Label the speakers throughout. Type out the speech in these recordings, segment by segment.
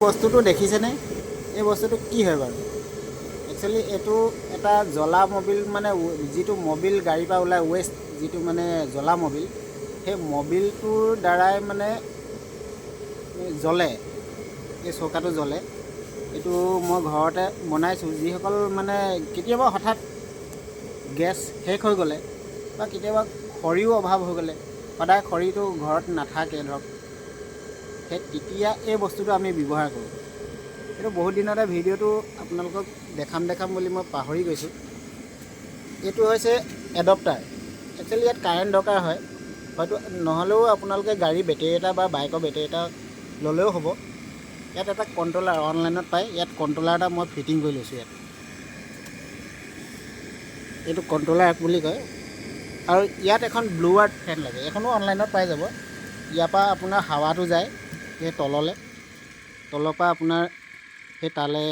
Speaker 1: বস্তুটো দেখিছেনে? এই বস্তুটো কি হয় বাৰু? একচুৱেলি এইটো এটা জ্বলা মবিল, মানে যিটো মবিল গাড়ীৰ পৰা ওলাই ৱেষ্ট, যিটো মানে জ্বলা মবিল, সেই মবিলটোৰ দ্বাৰাই মানে জ্বলে, এই চৌকাটো জ্বলে। এইটো মই ঘৰতে বনাইছোঁ। যিসকল মানে কেতিয়াবা হঠাৎ গেছ শেষ হৈ গ'লে বা কেতিয়াবা খৰিও অভাৱ হৈ গ'লে, সদায় খৰিটো ঘৰত নাথাকে ধৰক, সেই তেতিয়া এই বস্তুটো আমি ব্যৱহাৰ কৰোঁ। এইটো বহুত দিনতে ভিডিঅ'টো আপোনালোকক দেখাম বুলি মই পাহৰি গৈছোঁ। এইটো হৈছে এডপ্টাৰ। একচুৱেলি ইয়াত কাৰেণ্ট দৰকাৰ হয়, হয়তো নহ'লেও আপোনালোকে গাড়ী বেটেৰী এটা বা বাইকৰ বেটেৰী এটা ল'লেও হ'ব। ইয়াত এটা কণ্ট্ৰলাৰ অনলাইনত পায়, ইয়াত কণ্ট্ৰলাৰ এটা মই ফিটিং কৰি লৈছোঁ। ইয়াত এইটো কণ্ট্ৰলাৰ বুলি কয়। আৰু ইয়াত এখন ব্লুৱাৰ্ড ফেন লাগে, এইখনো অনলাইনত পাই যাব। ইয়াৰ পৰা আপোনাৰ হাৱাটো যায় সেই তললৈ, তলৰ পৰা আপোনাৰ সেই তালৈ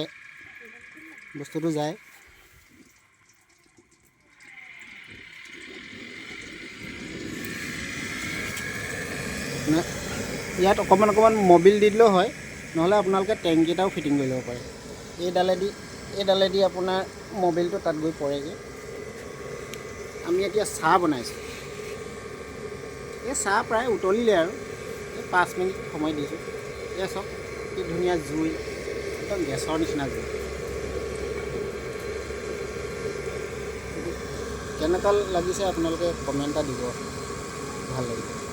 Speaker 1: বস্তুটো যায়। ইয়াত অকণমান মবিল দি দিলেও হয়, নহ'লে আপোনালোকে টেংকি এটাও ফিটিং কৰি ল'ব পাৰে। এইডালেদি আপোনাৰ মবিলটো তাত গৈ পৰেগৈ। আমি এতিয়া চাহ বনাইছোঁ। এই চাহ প্ৰায় উতলিলে আৰু এই 5 মিনিট সময় দিছোঁ। এয়া চাওক কি ধুনীয়া জুই, একদম গেছৰ নিচিনা জুই। কেনেকুৱা লাগিছে আপোনালোকে কমেণ্ট এটা দিব, ভাল লাগিব।